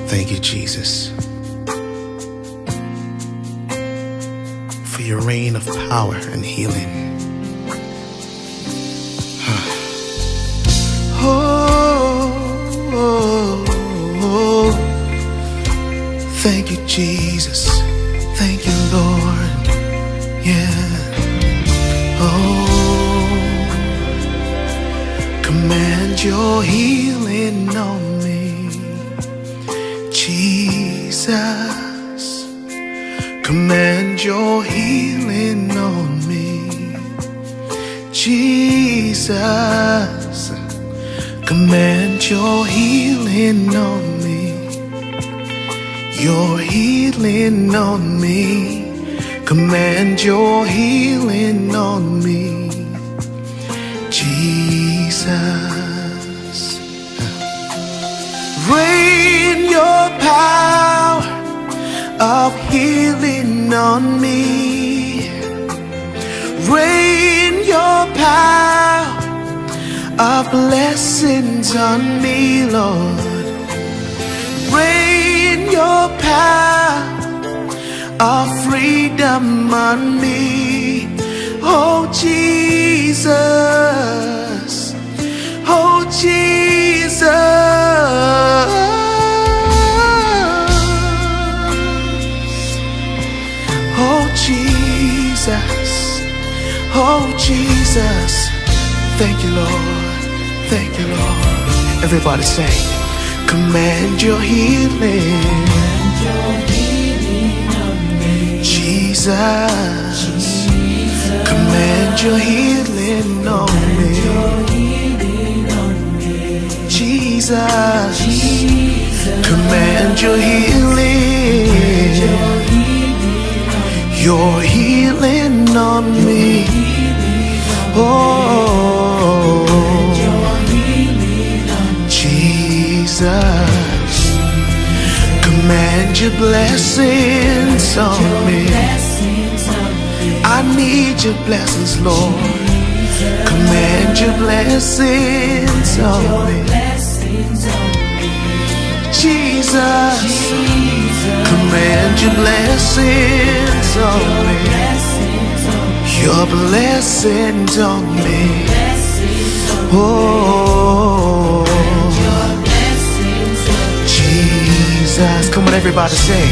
Thank you, Jesus, for your reign of power and healing. Oh, thank you, Jesus. Thank you, Lord. Yeah. Oh, command your healing on me, Jesus. Command your healing on me, Jesus. Command your healing on me, your healing on me. Command your healing on me, Jesus. Rain your power of healing on me. Rain your power of blessings on me, Lord. Rain your power of freedom on me. Oh, Jesus. Oh, Jesus. Oh, Jesus. Oh, Jesus. Thank you, Lord. Thank you, Lord. Everybody say, command your healing. Command your healing on me. Jesus. Command your healing on me. Jesus. Command your healing. Your healing on me. Oh, Jesus, command your blessings on me. I need your blessings, Lord. Command your blessings on me, Jesus. Command your blessings on me. Your blessings on me. Oh, Jesus. Come on, everybody say,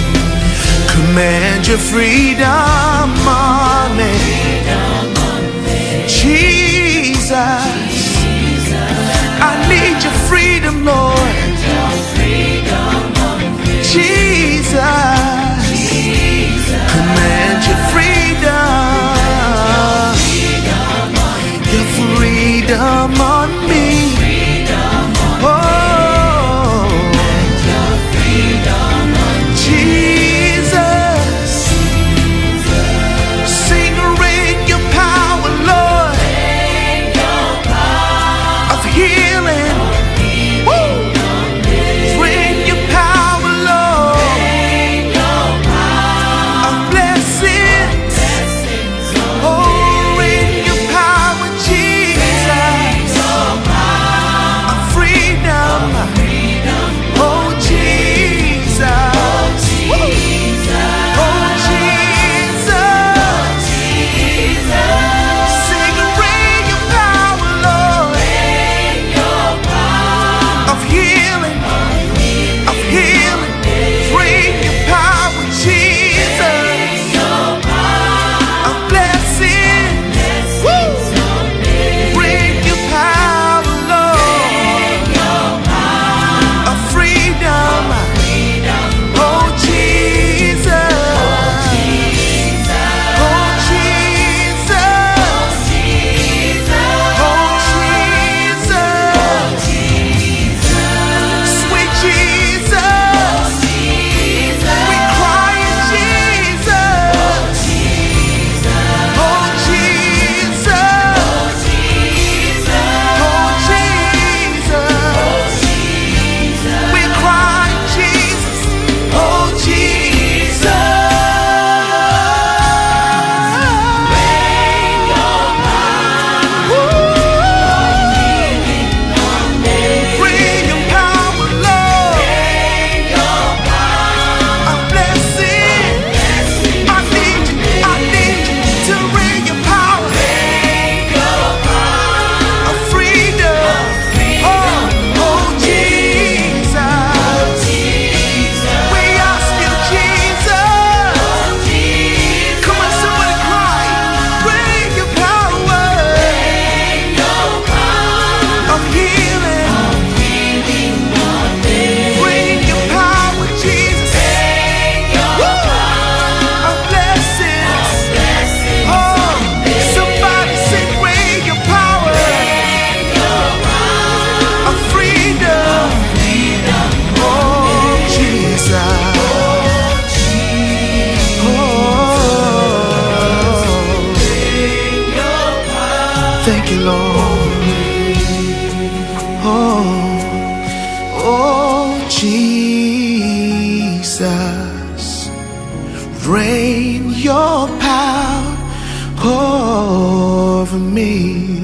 command your freedom on me. Jesus, I need your freedom, Lord. Jesus, command your freedom. Your freedom on me. Oh, Jesus. Sing Thank you, Lord. Oh, oh, Jesus, rain your power over me.